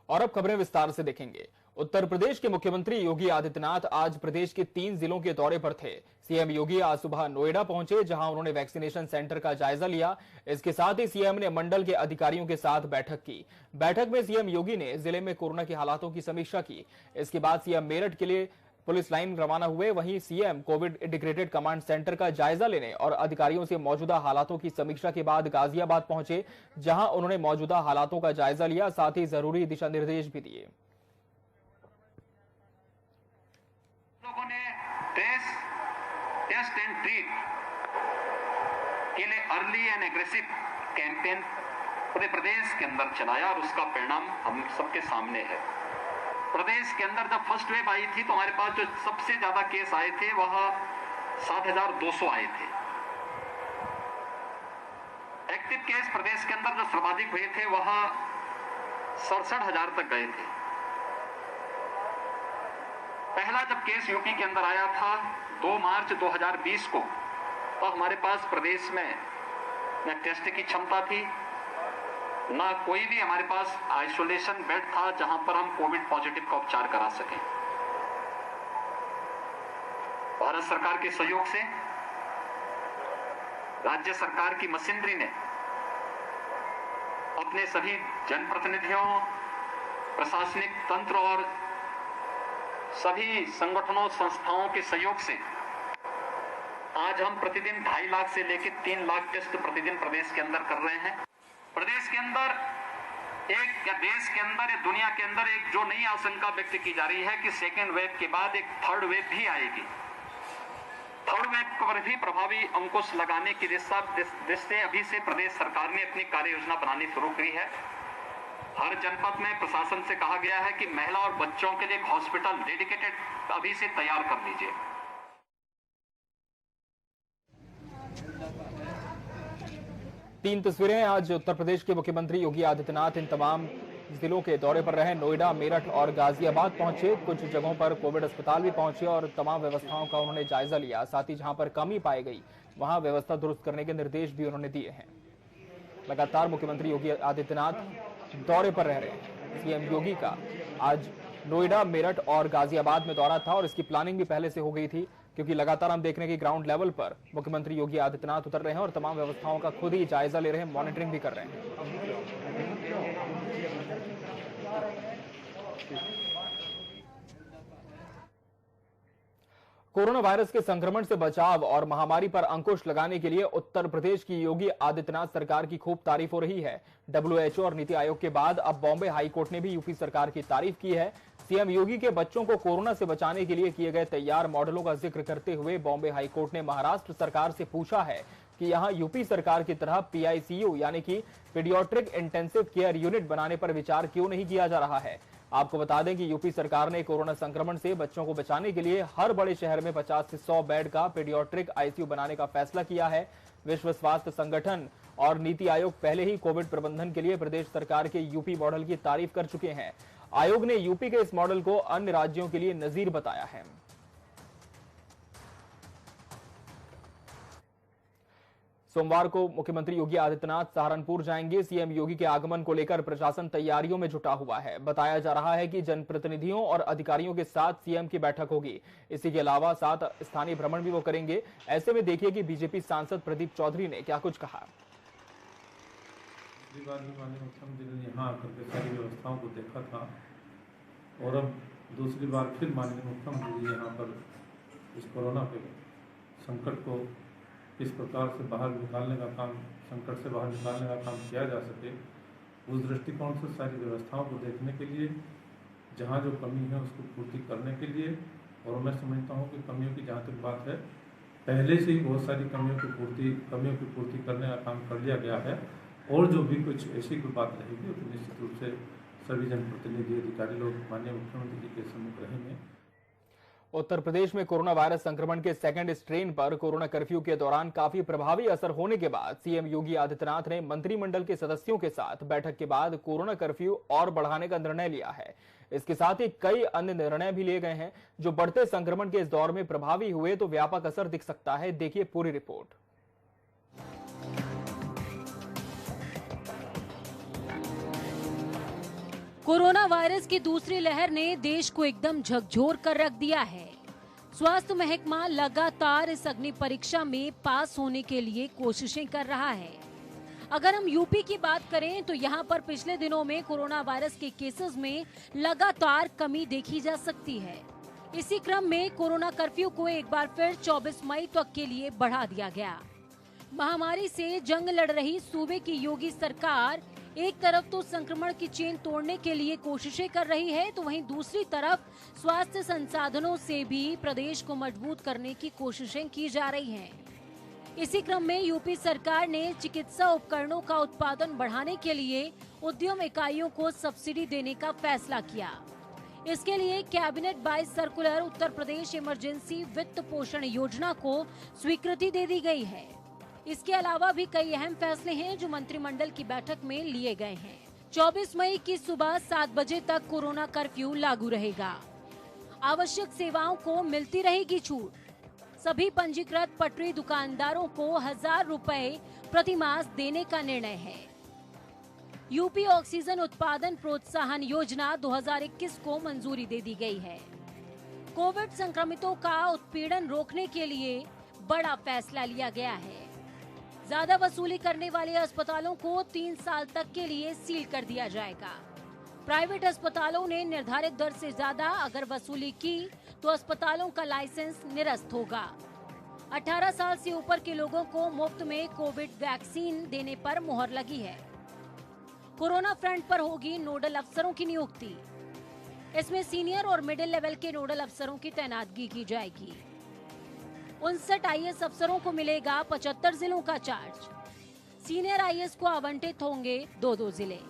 और अब खबरें विस्तार से देखेंगे। उत्तर प्रदेश के मुख्यमंत्री योगी आदित्यनाथ आज प्रदेश के 3 जिलों के दौरे पर थे। सीएम योगी आज सुबह नोएडा पहुंचे, जहां उन्होंने वैक्सीनेशन सेंटर का जायजा लिया। इसके साथ ही सीएम ने मंडल के अधिकारियों के साथ बैठक की। बैठक में सीएम योगी ने जिले में कोरोना के हालातों की समीक्षा की। इसके बाद सीएम मेरठ के लिए पुलिस लाइन रवाना हुए। वहीं CM Covid integrated command centre का जायजा लेने और अधिकारियों से मौजूदा हालातों की समीक्षा के बाद गाजियाबाद पहुंचे, जहां उन्होंने मौजूदा हालातों का जायजा लिया, साथ ही जरूरी दिशा निर्देश भी दिए। लोगों ने टेस्ट एंड ट्रीट के लिए अर्ली एंड एग्रेसिव कैंपेन पूरे प्रदेश के अंदर चलाया और उसका परिणाम हम सबके सामने है। प्रदेश के अंदर जब फर्स्ट वेव आई थी तो हमारे पास जो सबसे ज्यादा केस आए थे वह 7,200 आए थे। एक्टिव केस प्रदेश के अंदर जो सर्वाधिक हुए थे वह 67,000 तक गए थे। पहला जब केस यूपी के अंदर आया था 2 मार्च 2020 को, तो हमारे पास प्रदेश में न टेस्ट की क्षमता थी, ना कोई भी हमारे पास आइसोलेशन बेड था जहां पर हम कोविड पॉजिटिव का उपचार करा सकें। भारत सरकार के सहयोग से राज्य सरकार की मशीनरी ने अपने सभी जनप्रतिनिधियों, प्रशासनिक तंत्र और सभी संगठनों संस्थाओं के सहयोग से आज हम प्रतिदिन 2.5 लाख से लेकर 3 लाख टेस्ट प्रतिदिन प्रदेश के अंदर कर रहे हैं। प्रदेश के अंदर एक या देश के अंदर या दुनिया के अंदर एक जो नई आशंका व्यक्त की जा रही है कि सेकेंड वेव के बाद एक थर्ड वेव भी आएगी। थर्ड वेव पर भी प्रभावी अंकुश लगाने की दिशा से अभी से प्रदेश सरकार ने अपनी कार्य योजना बनानी शुरू की है। हर जनपद में प्रशासन से कहा गया है कि महिला और बच्चों के लिए एक हॉस्पिटल डेडिकेटेड अभी से तैयार कर लीजिए। तीन तस्वीरें। आज उत्तर प्रदेश के मुख्यमंत्री योगी आदित्यनाथ इन तमाम जिलों के दौरे पर रहे। नोएडा, मेरठ और गाजियाबाद पहुंचे। कुछ जगहों पर कोविड अस्पताल भी पहुंचे और तमाम व्यवस्थाओं का उन्होंने जायजा लिया। साथ ही जहां पर कमी पाई गई वहां व्यवस्था दुरुस्त करने के निर्देश भी उन्होंने दिए हैं। लगातार मुख्यमंत्री योगी आदित्यनाथ दौरे पर रह रहे हैं। सीएम योगी का आज नोएडा, मेरठ और गाजियाबाद में दौरा था और इसकी प्लानिंग भी पहले से हो गई थी, क्योंकि लगातार हम देख रहे हैं कि ग्राउंड लेवल पर मुख्यमंत्री योगी आदित्यनाथ उतर रहे हैं और तमाम व्यवस्थाओं का खुद ही जायजा ले रहे हैं, मॉनिटरिंग भी कर रहे हैं। कोरोना वायरस के संक्रमण से बचाव और महामारी पर अंकुश लगाने के लिए उत्तर प्रदेश की योगी आदित्यनाथ सरकार की खूब तारीफ हो रही है। WHO और नीति आयोग के बाद अब बॉम्बे हाईकोर्ट ने भी यूपी सरकार की तारीफ की है। सीएम योगी के बच्चों को कोरोना से बचाने के लिए किए गए तैयार मॉडलों का जिक्र करते हुए बॉम्बे हाईकोर्ट ने महाराष्ट्र सरकार से पूछा है कि यहां यूपी सरकार की तरह PICU यानी कि पीडियाट्रिक इंटेंसिव केयर यूनिट बनाने पर विचार क्यों नहीं किया जा रहा है। आपको बता दें कि यूपी सरकार ने कोरोना संक्रमण से बच्चों को बचाने के लिए हर बड़े शहर में 50 से 100 बेड का पीडियाट्रिक ICU बनाने का फैसला किया है। विश्व स्वास्थ्य संगठन और नीति आयोग पहले ही कोविड प्रबंधन के लिए प्रदेश सरकार के यूपी मॉडल की तारीफ कर चुके हैं। आयोग ने यूपी के इस मॉडल को अन्य राज्यों के लिए नजीर बताया है। सोमवार को मुख्यमंत्री योगी आदित्यनाथ सहारनपुर जाएंगे। सीएम योगी के आगमन को लेकर प्रशासन तैयारियों में जुटा हुआ है। बताया जा रहा है कि जनप्रतिनिधियों और अधिकारियों के साथ सीएम की बैठक होगी। इसी के अलावा 7 स्थानीय भ्रमण भी वो करेंगे। ऐसे में देखिए कि बीजेपी सांसद प्रदीप चौधरी ने क्या कुछ कहा। माननीय मुख्यमंत्री ने यहाँ आकर के सारी व्यवस्थाओं को देखा था और अब दूसरी बार फिर माननीय मुख्यमंत्री जी यहाँ पर इस कोरोना के संकट को किस प्रकार से बाहर निकालने का काम, संकट से बाहर निकालने का काम किया जा सके, उस दृष्टिकोण से सारी व्यवस्थाओं को देखने के लिए, जहाँ जो कमी है उसको पूर्ति करने के लिए, और मैं समझता हूँ कि कमियों की जहाँ तक बात है पहले से ही बहुत सारी कमियों की पूर्ति करने का काम कर लिया गया है। और जो भी कुछ ऐसी कोई बात रहेगी तो निश्चित रूप से सभी जनप्रतिनिधि अधिकारी लोग माननीय मुख्यमंत्री जी के सम्मुख रहेंगे। उत्तर प्रदेश में कोरोना वायरस संक्रमण के सेकंड स्ट्रेन पर कोरोना कर्फ्यू के दौरान काफी प्रभावी असर होने के बाद सीएम योगी आदित्यनाथ ने मंत्रिमंडल के सदस्यों के साथ बैठक के बाद कोरोना कर्फ्यू और बढ़ाने का निर्णय लिया है। इसके साथ ही कई अन्य निर्णय भी लिए गए हैं जो बढ़ते संक्रमण के इस दौर में प्रभावी हुए तो व्यापक असर दिख सकता है। देखिए पूरी रिपोर्ट। कोरोना वायरस की दूसरी लहर ने देश को एकदम झकझोर कर रख दिया है। स्वास्थ्य महकमा लगातार इस अग्नि परीक्षा में पास होने के लिए कोशिशें कर रहा है। अगर हम यूपी की बात करें तो यहां पर पिछले दिनों में कोरोना वायरस के केसेस में लगातार कमी देखी जा सकती है। इसी क्रम में कोरोना कर्फ्यू को एक बार फिर 24 मई तक के लिए बढ़ा दिया गया। महामारी से जंग लड़ रही सूबे की योगी सरकार एक तरफ तो संक्रमण की चेन तोड़ने के लिए कोशिशें कर रही है, तो वहीं दूसरी तरफ स्वास्थ्य संसाधनों से भी प्रदेश को मजबूत करने की कोशिशें की जा रही हैं। इसी क्रम में यूपी सरकार ने चिकित्सा उपकरणों का उत्पादन बढ़ाने के लिए उद्यम इकाइयों को सब्सिडी देने का फैसला किया। इसके लिए cabinet bye circular Uttar Pradesh emergency वित्त पोषण योजना को स्वीकृति दे दी गई है। इसके अलावा भी कई अहम फैसले हैं जो मंत्रिमंडल की बैठक में लिए गए हैं। 24 मई की सुबह 7 बजे तक कोरोना कर्फ्यू लागू रहेगा। आवश्यक सेवाओं को मिलती रहेगी छूट। सभी पंजीकृत पटरी दुकानदारों को 1000 रुपए प्रति मास देने का निर्णय है। यूपी ऑक्सीजन उत्पादन प्रोत्साहन योजना 2021 को मंजूरी दे दी गई है। कोविड संक्रमितों का उत्पीड़न रोकने के लिए बड़ा फैसला लिया गया है। ज्यादा वसूली करने वाले अस्पतालों को 3 साल तक के लिए सील कर दिया जाएगा। प्राइवेट अस्पतालों ने निर्धारित दर से ज्यादा अगर वसूली की तो अस्पतालों का लाइसेंस निरस्त होगा। 18 साल से ऊपर के लोगों को मुफ्त में कोविड वैक्सीन देने पर मुहर लगी है। कोरोना फ्रंट पर होगी नोडल अफसरों की नियुक्ति। इसमें सीनियर और मिडिल लेवल के नोडल अफसरों की तैनातगी की जाएगी। 59 आईएएस अफसरों को मिलेगा 75 जिलों का चार्ज। सीनियर आईएएस को आवंटित होंगे 2-2 जिले।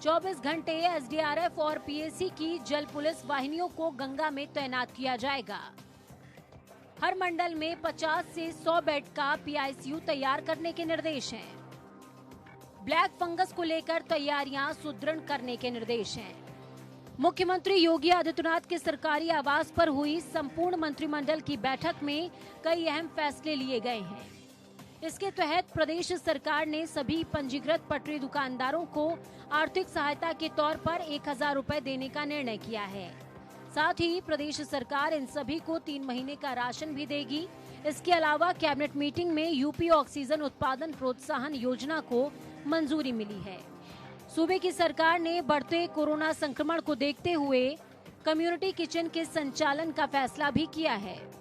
24 घंटे एसडीआरएफ और पीएसी की जल पुलिस वाहिनियों को गंगा में तैनात किया जाएगा। हर मंडल में 50 से 100 बेड का पीआईसीयू तैयार करने के निर्देश हैं। ब्लैक फंगस को लेकर तैयारियां सुदृढ़ करने के निर्देश हैं। मुख्यमंत्री योगी आदित्यनाथ के सरकारी आवास पर हुई संपूर्ण मंत्रिमंडल की बैठक में कई अहम फैसले लिए गए हैं। इसके तहत प्रदेश सरकार ने सभी पंजीकृत पटरी दुकानदारों को आर्थिक सहायता के तौर पर 1000 रुपए देने का निर्णय किया है। साथ ही प्रदेश सरकार इन सभी को 3 महीने का राशन भी देगी। इसके अलावा कैबिनेट मीटिंग में यूपी ऑक्सीजन उत्पादन प्रोत्साहन योजना को मंजूरी मिली है। सूबे की सरकार ने बढ़ते कोरोना संक्रमण को देखते हुए कम्युनिटी किचन के संचालन का फैसला भी किया है।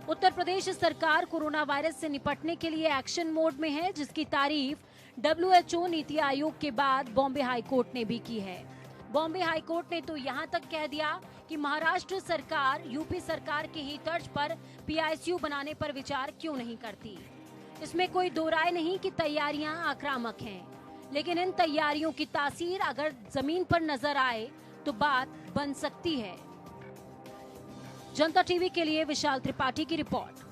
उत्तर प्रदेश सरकार कोरोना वायरस से निपटने के लिए एक्शन मोड में है, जिसकी तारीफ WHO नीति आयोग के बाद बॉम्बे हाई कोर्ट ने भी की है। बॉम्बे हाई कोर्ट ने तो यहां तक कह दिया कि महाराष्ट्र सरकार यूपी सरकार की ही तर्ज पर पीआईसीयू बनाने पर विचार क्यों नहीं करती। इसमें कोई दो राय नहीं कि तैयारियां आक्रामक हैं, लेकिन इन तैयारियों की तासीर अगर जमीन पर नजर आए तो बात बन सकती है। जनता टीवी के लिए विशाल त्रिपाठी की रिपोर्ट।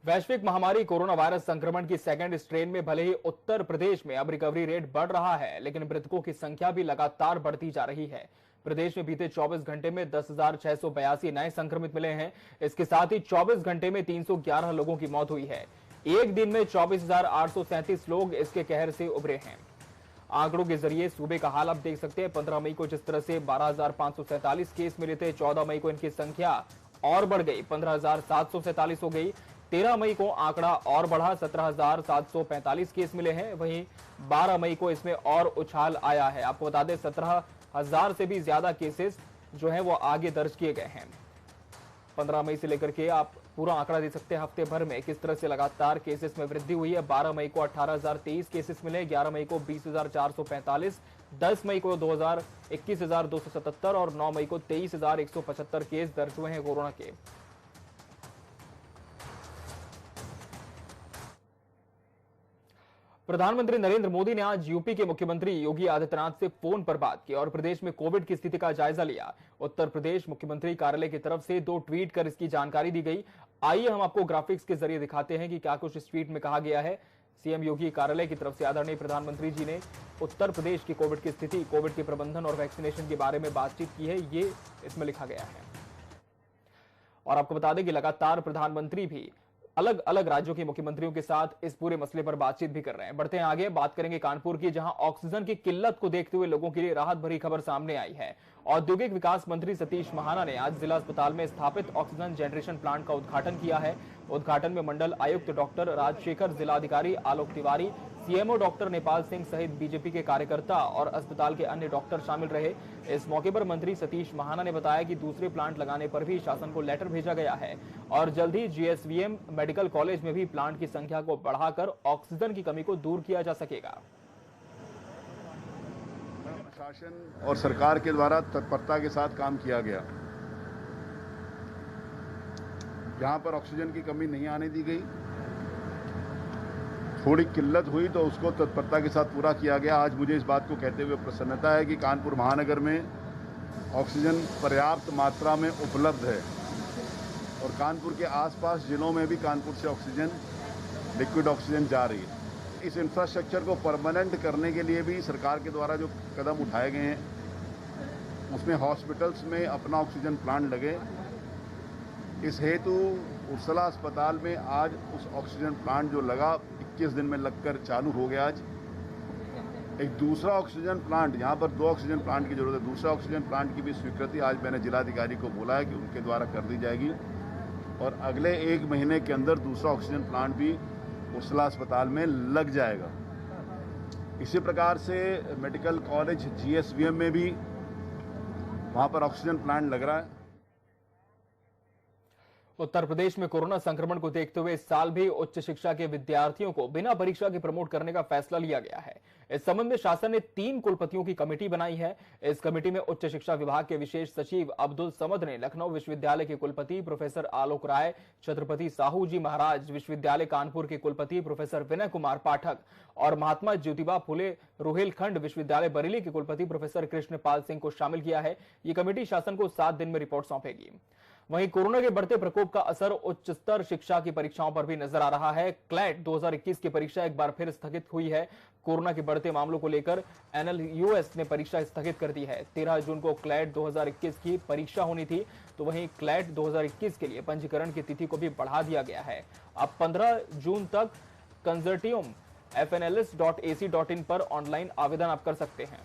वैश्विक महामारी कोरोना वायरस संक्रमण की सेकेंड स्ट्रेन में भले ही उत्तर प्रदेश में अब रिकवरी रेट बढ़ रहा है, लेकिन मृतकों की संख्या भी लगातार बढ़ती जा रही है। प्रदेश में बीते 24 घंटे में 10,682 नए संक्रमित मिले हैं। इसके साथ ही 24 घंटे में 311 लोगों की मौत हुई है। एक दिन में 24,837 लोग इसके कहर से उभरे हैं। आंकड़ों के जरिए सूबे का हाल आप देख सकते हैं। 15 मई को जिस तरह से 12,547 केस मिले थे, 14 मई को इनकी संख्या और बढ़ गई, 15,747 हो गई। 13 मई को आंकड़ा और बढ़ा, 17,745 केस मिले हैं। वहीं 12 मई को इसमें और उछाल आया है। आपको बता दें 17,000 से भी ज्यादा केसेस जो हैं वो आगे दर्ज किए गए हैं। 15 मई से लेकर के आप पूरा आंकड़ा दे सकते हैं हफ्ते भर में किस तरह से लगातार केसेस में वृद्धि हुई है। 12 मई को 18,023 केसेस मिले, 11 मई को 20,445, 10 मई को 21,277 और 9 मई को 23,175 केस दर्ज हुए हैं कोरोना के। प्रधानमंत्री नरेंद्र मोदी ने आज यूपी के मुख्यमंत्री योगी आदित्यनाथ से फोन पर बात की और प्रदेश में कोविड की स्थिति का जायजा लिया। उत्तर प्रदेश मुख्यमंत्री कार्यालय की तरफ से 2 ट्वीट कर इसकी जानकारी दी गई। आइए हम आपको ग्राफिक्स के जरिए दिखाते हैं कि क्या कुछ इस ट्वीट में कहा गया है। सीएम योगी कार्यालय की तरफ से आदरणीय प्रधानमंत्री जी ने उत्तर प्रदेश की कोविड की स्थिति, कोविड के प्रबंधन और वैक्सीनेशन के बारे में बातचीत की है, ये इसमें लिखा गया है। और आपको बता दें कि लगातार प्रधानमंत्री भी अलग अलग राज्यों के मुख्यमंत्रियों के साथ इस पूरे मसले पर बातचीत भी कर रहे हैं। बढ़ते हैं आगे, बात करेंगे कानपुर की, जहां ऑक्सीजन की किल्लत को देखते हुए लोगों के लिए राहत भरी खबर सामने आई है। औद्योगिक विकास मंत्री सतीश महाना ने आज जिला अस्पताल में स्थापित ऑक्सीजन जनरेशन प्लांट का उद्घाटन किया है। उद्घाटन में मंडल आयुक्त डॉक्टर राजशेखर, जिलाधिकारी आलोक तिवारी, सीएमओ डॉक्टर नेपाल सिंह सहित बीजेपी के कार्यकर्ता और अस्पताल के अन्य डॉक्टर शामिल रहे। इस मौके पर मंत्री सतीश महाना ने बताया कि दूसरे प्लांट लगाने पर भी शासन को लेटर भेजा गया है और जल्द ही जीएसवीएम मेडिकल कॉलेज में भी प्लांट की संख्या को बढ़ाकर ऑक्सीजन की कमी को दूर किया जा सकेगा। प्रशासन और सरकार के द्वारा तत्परता के साथ काम किया गया। जहां पर ऑक्सीजन की कमी नहीं आने दी गई, थोड़ी किल्लत हुई तो उसको तत्परता के साथ पूरा किया गया। आज मुझे इस बात को कहते हुए प्रसन्नता है कि कानपुर महानगर में ऑक्सीजन पर्याप्त मात्रा में उपलब्ध है और कानपुर के आसपास जिलों में भी कानपुर से ऑक्सीजन, लिक्विड ऑक्सीजन जा रही है। इस इंफ्रास्ट्रक्चर को परमानेंट करने के लिए भी सरकार के द्वारा जो कदम उठाए गए हैं उसमें हॉस्पिटल्स में अपना ऑक्सीजन प्लांट लगे। इस हेतु उर्सला अस्पताल में आज उस ऑक्सीजन प्लांट जो लगा 21 दिन में लगकर चालू हो गया। आज एक दूसरा ऑक्सीजन प्लांट, यहाँ पर 2 ऑक्सीजन प्लांट की जरूरत है, दूसरा ऑक्सीजन प्लांट की भी स्वीकृति आज मैंने जिलाधिकारी को बोला है कि उनके द्वारा कर दी जाएगी और अगले 1 महीने के अंदर दूसरा ऑक्सीजन प्लांट भी उर्सला अस्पताल में लग जाएगा। इसी प्रकार से मेडिकल कॉलेज जीएसवीएम में भी वहाँ पर ऑक्सीजन प्लांट लग रहा है। उत्तर प्रदेश में कोरोना संक्रमण को देखते हुए इस साल भी उच्च शिक्षा के विद्यार्थियों को बिना परीक्षा के प्रमोट करने का फैसला लिया गया है। इस संबंध में शासन ने 3 कुलपतियों की कमेटी बनाई है। इस कमेटी में उच्च शिक्षा विभाग के विशेष सचिव अब्दुल समद ने लखनऊ विश्वविद्यालय के कुलपति प्रोफेसर आलोक राय, छत्रपति साहू जी महाराज विश्वविद्यालय कानपुर के कुलपति प्रोफेसर विनय कुमार पाठक और महात्मा ज्योतिबा फुले रोहिलखंड विश्वविद्यालय बरेली के कुलपति प्रोफेसर कृष्णपाल सिंह को शामिल किया है। ये कमेटी शासन को 7 दिन में रिपोर्ट सौंपेगी। वहीं कोरोना के बढ़ते प्रकोप का असर उच्च स्तर शिक्षा की परीक्षाओं पर भी नजर आ रहा है। क्लैट 2021 की परीक्षा एक बार फिर स्थगित हुई है। कोरोना के बढ़ते मामलों को लेकर एनएलयूएस ने परीक्षा स्थगित कर दी है। 13 जून को क्लैट 2021 की परीक्षा होनी थी, तो वहीं क्लैट 2021 के लिए पंजीकरण की तिथि को भी बढ़ा दिया गया है। अब 15 जून तक कंसोर्टियम fnls.ac.in पर ऑनलाइन आवेदन आप कर सकते हैं।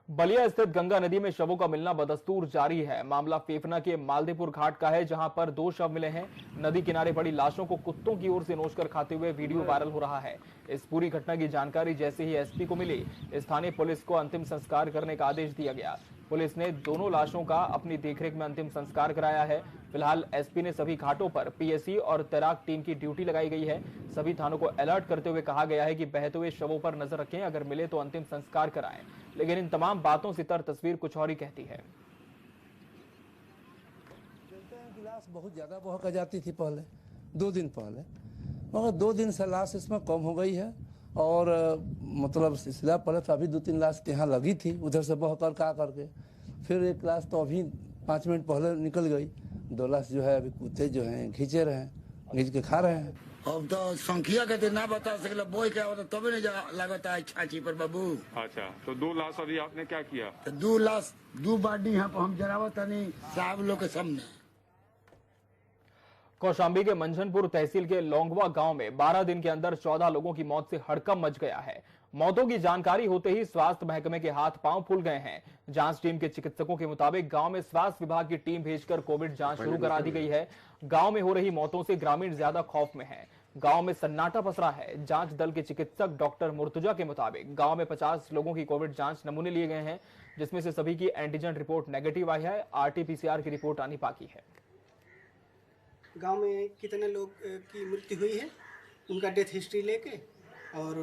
बलिया स्थित गंगा नदी में शवों का मिलना बदस्तूर जारी है। मामला फेफना के मालदेपुर घाट का है, जहां पर 2 शव मिले हैं। नदी किनारे पड़ी लाशों को कुत्तों की ओर से नोचकर खाते हुए वीडियो वायरल हो रहा है। इस पूरी घटना की जानकारी जैसे ही एसपी को मिली, स्थानीय पुलिस को अंतिम संस्कार करने का आदेश दिया गया। पुलिस ने दोनों लाशों का अपनी देखरेख में अंतिम संस्कार कराया है। फिलहाल एसपी ने सभी घाटों पर पीएससी और तैराक टीम की ड्यूटी लगाई गई है। सभी थानों को अलर्ट करते हुए कहा गया है कि बहते हुए शवों पर नजर रखें, अगर मिले तो अंतिम संस्कार कराएं। लेकिन इन तमाम बातों से तर तस्वीर कुछ और ही कहती है। लाश बहुत ज्यादा बहक जाती थी पहले, 2 दिन पहले, मगर 2 दिन से लाश इसमें कम हो गई है और मतलब सिलसिला पड़े तो अभी 2-3 लाश यहाँ लगी थी, उधर से बह कर का करके फिर एक लाश तो अभी 5 मिनट पहले निकल गई। 2 लाश जो है अभी कुत्ते जो हैं खींचे रहे हैं, खींच के खा रहे हैं। अब तो संख्या के ना बता सकले, बोई क्या होता तबे नहीं लगता है छाची पर बाबू। अच्छा, तो 2 लाश अभी आपने क्या किया? तो 2 लाश 2 बाडी यहाँ पर हम जरावत नहीं साहब लोग के सामने। कौशाम्बी के मंझनपुर तहसील के लोंगवा गांव में 12 दिन के अंदर 14 लोगों की मौत से हड़कंप मच गया है। मौतों की जानकारी होते ही स्वास्थ्य महकमे के हाथ पांव फूल गए हैं। जांच टीम के चिकित्सकों के मुताबिक गांव में स्वास्थ्य विभाग की टीम भेजकर कोविड जांच शुरू करा दी गई है। गांव में हो रही मौतों से ग्रामीण ज्यादा खौफ में है। गांव में सन्नाटा पसरा है। जांच दल के चिकित्सक डॉक्टर मुर्तजा के मुताबिक गांव में 50 लोगों की कोविड जांच नमूने लिए गए हैं, जिसमें से सभी की एंटीजन रिपोर्ट नेगेटिव आई है। RT-PCR की रिपोर्ट आनी बाकी है। गांव में कितने लोग की मृत्यु हुई है, उनका डेथ हिस्ट्री लेके और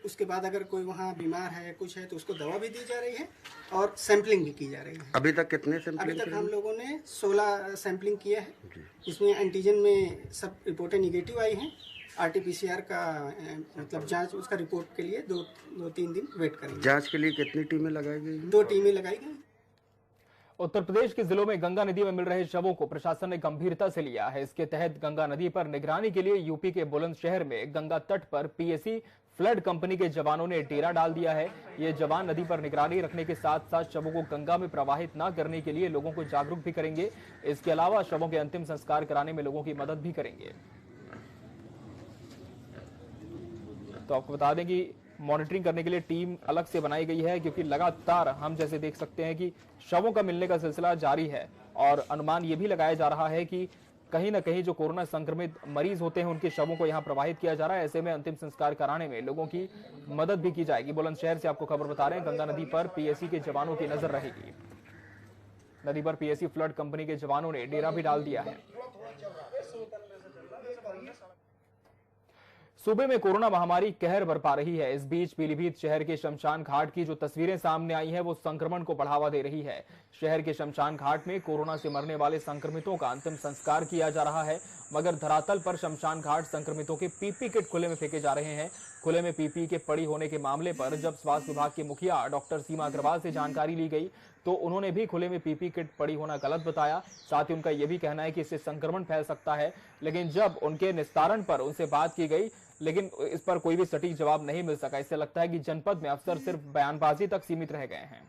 उसके बाद अगर कोई वहाँ बीमार है कुछ है तो उसको दवा भी दी जा रही है और सैंपलिंग भी की जा रही है। अभी तक कितने सैंपलिंग? अभी तक हम लोगों ने 16 सैंपलिंग किया है। इसमें एंटीजन में सब रिपोर्टें निगेटिव आई हैं। RT-PCR का मतलब जांच उसका रिपोर्ट के लिए 2-3 दिन वेट करेंगे। जांच के लिए कितनी टीमें लगाई गई? 2 टीमें लगाई गई। उत्तर प्रदेश के जिलों में गंगा नदी में मिल रहे शवों को प्रशासन ने गंभीरता से लिया है। इसके तहत गंगा नदी पर निगरानी के लिए यूपी के बुलंदशहर में गंगा तट पर पीएसी फ्लड कंपनी के जवानों ने डेरा डाल दिया है। ये जवान नदी पर निगरानी रखने के साथ साथ शवों को गंगा में प्रवाहित न करने के लिए लोगों को जागरूक भी करेंगे। इसके अलावा शवों के अंतिम संस्कार कराने में लोगों की मदद भी करेंगे। तो आपको बता दें कि मॉनिटरिंग करने के लिए टीम अलग से बनाई गई है, क्योंकि लगातार हम जैसे देख सकते हैं कि शवों का मिलने का सिलसिला जारी है और अनुमान ये भी लगाया जा रहा है कि कहीं ना कहीं जो कोरोना संक्रमित मरीज होते हैं उनके शवों को यहां प्रवाहित किया जा रहा है। ऐसे में अंतिम संस्कार कराने में लोगों की मदद भी की जाएगी। बुलंदशहर से आपको खबर बता रहे हैं, गंगा नदी पर पीएसी के जवानों की नजर रहेगी। नदी पर पीएसी फ्लड कंपनी के जवानों ने डेरा भी डाल दिया है। सूबे में कोरोना महामारी कहर बरपा रही है। इस बीच पीलीभीत शहर के शमशान घाट की जो तस्वीरें सामने आई हैं वो संक्रमण को बढ़ावा दे रही है। शहर के शमशान घाट में कोरोना से मरने वाले संक्रमितों का अंतिम संस्कार किया जा रहा है, मगर धरातल पर शमशान घाट संक्रमितों के पीपी किट खुले में फेंके जा रहे हैं। खुले में पीपी के पड़ी होने के मामले पर जब स्वास्थ्य विभाग के मुखिया डॉक्टर सीमा अग्रवाल से जानकारी ली गई तो उन्होंने भी खुले में पीपी किट पड़ी होना गलत बताया। साथ ही उनका यह भी कहना है कि इससे संक्रमण फैल सकता है, लेकिन जब उनके निस्तारण पर उनसे बात की गई लेकिन इस पर कोई भी सटीक जवाब नहीं मिल सका। इससे लगता है कि जनपद में अफसर सिर्फ बयानबाजी तक सीमित रह गए हैं।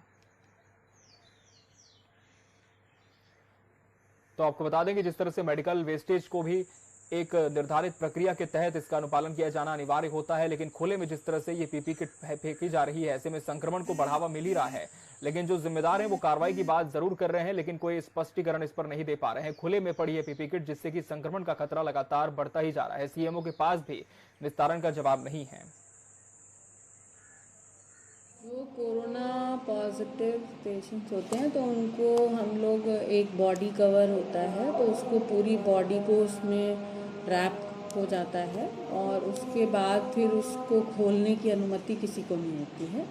तो आपको बता दें कि जिस तरह से मेडिकल वेस्टेज को भी एक निर्धारित प्रक्रिया के तहत इसका अनुपालन किया जाना अनिवार्य होता है, लेकिन खुले में जिस तरह से ये पीपी किट फेंकी जा रही है ऐसे में संक्रमण को बढ़ावा मिल ही रहा है। लेकिन जो जिम्मेदार हैं वो कार्रवाई की बात जरूर कर रहे हैं, लेकिन कोई स्पष्टीकरण इस पर नहीं दे पा रहे हैं। खुले में पड़ी है पीपी किट, जिससे कि संक्रमण का खतरा लगातार बढ़ता ही जा रहा है। सीएमओ के पास भी निस्तारण का जवाब नहीं है। जो कोरोना पॉजिटिव पेशेंट्स होते हैं तो उनको हम लोग एक बॉडी कवर होता है तो उसको पूरी बॉडी को उसमें रैप हो जाता है और उसके बाद फिर उसको खोलने की अनुमति किसी को नहीं होती है।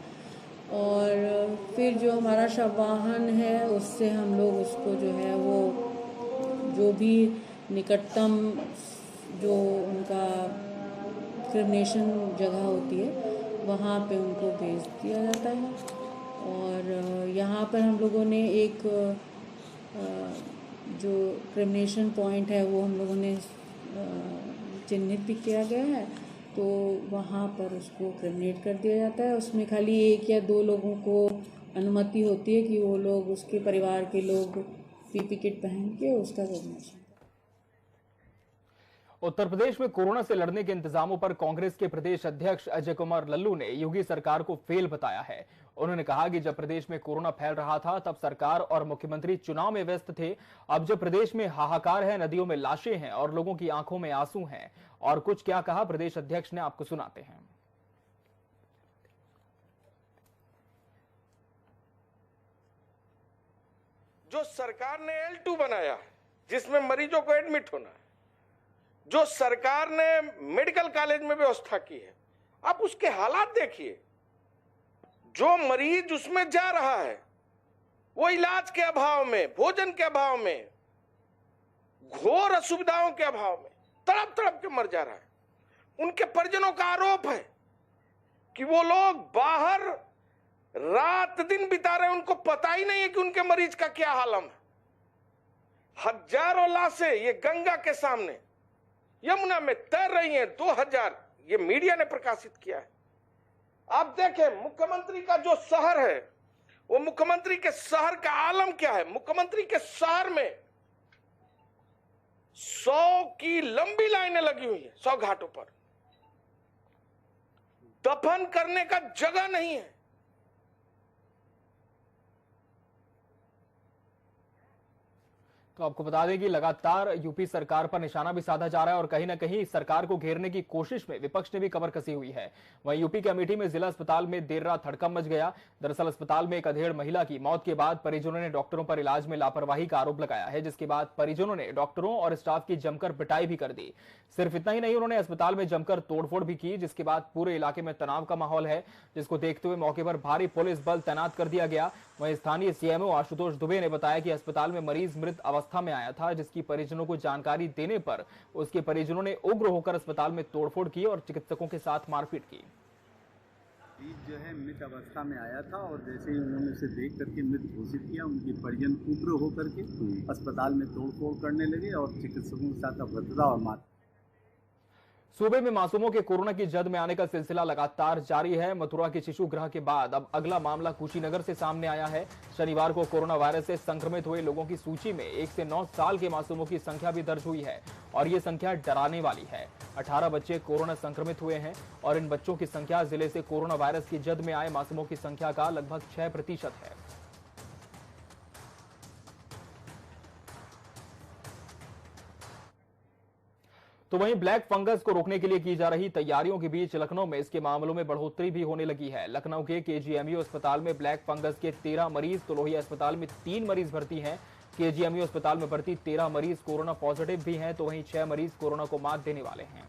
और फिर जो हमारा शव वाहन है उससे हम लोग उसको जो है वो जो भी निकटतम जो उनका क्रिमेशन जगह होती है वहाँ पे उनको भेज दिया जाता है। और यहाँ पर हम लोगों ने एक जो क्रिमेशन पॉइंट है वो हम लोगों ने चिन्हित भी किया गया है, तो वहाँ पर उसको क्रिमिनेट कर दिया जाता है। उसमें खाली 1 या 2 लोगों को अनुमति होती है कि वो लोग उसके परिवार के लोग पीपी किट पहन के उसका क्रिमिनेशन। उत्तर प्रदेश में कोरोना से लड़ने के इंतजामों पर कांग्रेस के प्रदेश अध्यक्ष अजय कुमार लल्लू ने योगी सरकार को फेल बताया है। उन्होंने कहा कि जब प्रदेश में कोरोना फैल रहा था तब सरकार और मुख्यमंत्री चुनाव में व्यस्त थे। अब जब प्रदेश में हाहाकार है, नदियों में लाशें हैं और लोगों की आंखों में आंसू हैं। और कुछ क्या कहा प्रदेश अध्यक्ष ने, आपको सुनाते हैं। जो सरकार ने L2 बनाया जिसमें मरीजों को एडमिट होना है, जो सरकार ने मेडिकल कॉलेज में व्यवस्था की है, आप उसके हालात देखिए। जो मरीज उसमें जा रहा है वो इलाज के अभाव में, भोजन के अभाव में, घोर असुविधाओं के अभाव में तड़प तड़प के मर जा रहा है। उनके परिजनों का आरोप है कि वो लोग बाहर रात दिन बिता रहे हैं, उनको पता ही नहीं है कि उनके मरीज का क्या हालम है। हजारों लाशें ये गंगा के सामने यमुना में तैर रही हैं। 2000 ये मीडिया ने प्रकाशित किया है। आप देखें मुख्यमंत्री का जो शहर है वो मुख्यमंत्री के शहर का आलम क्या है। मुख्यमंत्री के शहर में 100 की लंबी लाइनें लगी हुई है। 100 घाटों पर दफन करने का जगह नहीं है। तो आपको बता दें कि लगातार यूपी सरकार पर निशाना भी साधा जा रहा है और कहीं ना कहीं सरकार को घेरने की कोशिश में विपक्ष ने भी कमर कसी हुई है। वहीं यूपी के अमेठी में जिला अस्पताल में देर रात हड़कंप मच गया। दरअसल अस्पताल में एक अधेड़ महिला की मौत के बाद परिजनों ने डॉक्टरों पर इलाज में लापरवाही का आरोप लगाया है, जिसके बाद परिजनों ने डॉक्टरों और स्टाफ की जमकर पिटाई भी कर दी। सिर्फ इतना ही नहीं, उन्होंने अस्पताल में जमकर तोड़फोड़ भी की, जिसके बाद पूरे इलाके में तनाव का माहौल है, जिसको देखते हुए मौके पर भारी पुलिस बल तैनात कर दिया गया। वहीं स्थानीय सीएमओ आशुतोष दुबे ने बताया कि अस्पताल में मरीज मृत अवस्था में आया था, जिसकी परिजनों को जानकारी देने पर उसके परिजनों ने उग्र होकर अस्पताल में तोड़फोड़ की और चिकित्सकों के साथ मारपीट की। मरीज जो है मृत अवस्था में आया था और जैसे ही उन्होंने उसे देख करके मृत घोषित किया, उनके परिजन उग्र होकर के अस्पताल में तोड़फोड़ करने लगे और चिकित्सकों के साथ अभद्रता और मार। सूबे में मासूमों के कोरोना की जद में आने का सिलसिला लगातार जारी है। मथुरा के शिशु गृह के बाद अब अगला मामला कुशीनगर से सामने आया है। शनिवार को कोरोना वायरस से संक्रमित हुए लोगों की सूची में 1 से 9 साल के मासूमों की संख्या भी दर्ज हुई है और ये संख्या डराने वाली है। 18 बच्चे कोरोना संक्रमित हुए हैं और इन बच्चों की संख्या जिले से कोरोना वायरस की जद में आए मासूमों की संख्या का लगभग 6% है। तो वहीं ब्लैक फंगस को रोकने के लिए की जा रही तैयारियों के बीच लखनऊ में इसके मामलों में बढ़ोतरी भी होने लगी है। लखनऊ के केजीएमयू अस्पताल में ब्लैक फंगस के 13 मरीज, तो लोहिया अस्पताल में 3 मरीज भर्ती हैं। केजीएमयू अस्पताल में भर्ती 13 मरीज कोरोना पॉजिटिव भी हैं, तो वहीं 6 मरीज कोरोना को मात देने वाले हैं।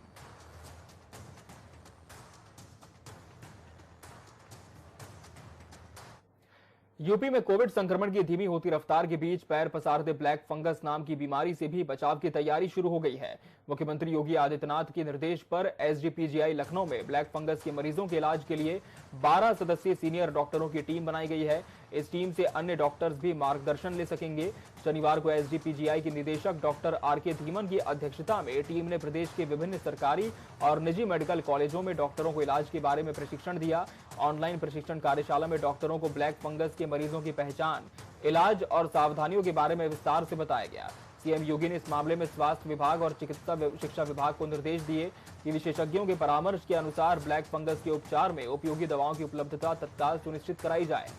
यूपी में कोविड संक्रमण की धीमी होती रफ्तार के बीच पैर पसारते ब्लैक फंगस नाम की बीमारी से भी बचाव की तैयारी शुरू हो गई है। मुख्यमंत्री योगी आदित्यनाथ के निर्देश पर एसजीपीजीआई लखनऊ में ब्लैक फंगस के मरीजों के इलाज के लिए 12 सदस्यीय सीनियर डॉक्टरों की टीम बनाई गई है। इस टीम से अन्य डॉक्टर्स भी मार्गदर्शन ले सकेंगे। शनिवार को एसजीपीजीआई के निदेशक डॉक्टर आरके धीमन की अध्यक्षता में टीम ने प्रदेश के विभिन्न सरकारी और निजी मेडिकल कॉलेजों में डॉक्टरों को इलाज के बारे में प्रशिक्षण दिया। ऑनलाइन प्रशिक्षण कार्यशाला में डॉक्टरों को ब्लैक फंगस के मरीजों की पहचान, इलाज और सावधानियों के बारे में विस्तार से बताया गया। सीएम योगी ने इस मामले में स्वास्थ्य विभाग और चिकित्सा शिक्षा विभाग को निर्देश दिए कि विशेषज्ञों के परामर्श के अनुसार ब्लैक फंगस के उपचार में उपयोगी दवाओं की उपलब्धता तत्काल सुनिश्चित कराई जाए।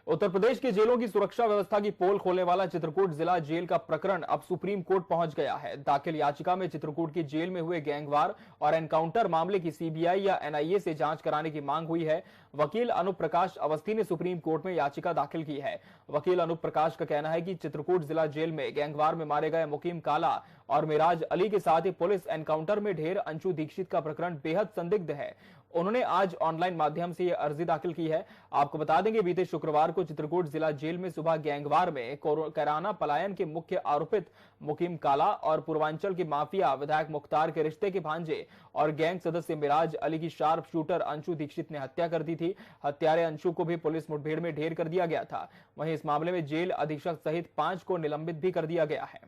उत्तर प्रदेश की जेलों की सुरक्षा व्यवस्था की पोल खोलने वाला चित्रकूट जिला जेल का प्रकरण अब सुप्रीम कोर्ट पहुंच गया है। दाखिल याचिका में चित्रकूट की जेल में हुए गैंगवार और एनकाउंटर मामले की सीबीआई या एनआईए से जांच कराने की मांग हुई है। वकील अनूप प्रकाश अवस्थी ने सुप्रीम कोर्ट में याचिका दाखिल की है। वकील अनूप प्रकाश का कहना है कि चित्रकूट जिला जेल में गैंगवार में मारे गए मुकीम काला और मिराज अली के साथ ही पुलिस एनकाउंटर में ढेर अंशु दीक्षित का प्रकरण बेहद संदिग्ध है। उन्होंने आज ऑनलाइन माध्यम से यह अर्जी दाखिल की है। आपको बता देंगे, बीते शुक्रवार को चित्रकूट जिला जेल में सुबह गैंगवार में कैराना पलायन के मुख्य आरोपित मुकीम काला और पूर्वांचल के माफिया विधायक मुख्तार के रिश्ते के भांजे और गैंग सदस्य मिराज अली की शार्प शूटर अंशु दीक्षित ने हत्या कर दी थी। हत्यारे अंशु को भी पुलिस मुठभेड़ में ढेर कर दिया गया था। वहीं इस मामले में जेल अधीक्षक सहित 5 को निलंबित भी कर दिया गया है।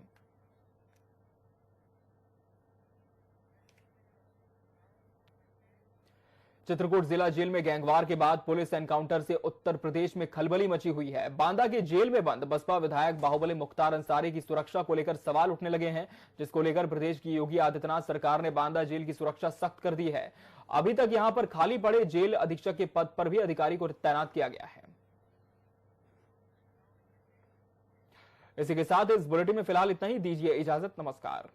चित्रकूट जिला जेल में गैंगवार के बाद पुलिस एनकाउंटर से उत्तर प्रदेश में खलबली मची हुई है। बांदा के जेल में बंद बसपा विधायक बाहुबली मुख्तार अंसारी की सुरक्षा को लेकर सवाल उठने लगे हैं, जिसको लेकर प्रदेश की योगी आदित्यनाथ सरकार ने बांदा जेल की सुरक्षा सख्त कर दी है। अभी तक यहां पर खाली पड़े जेल अधीक्षक के पद पर भी अधिकारी को तैनात किया गया है। इसी के साथ इस बुलेटिन में फिलहाल इतना ही। दीजिए इजाजत, नमस्कार।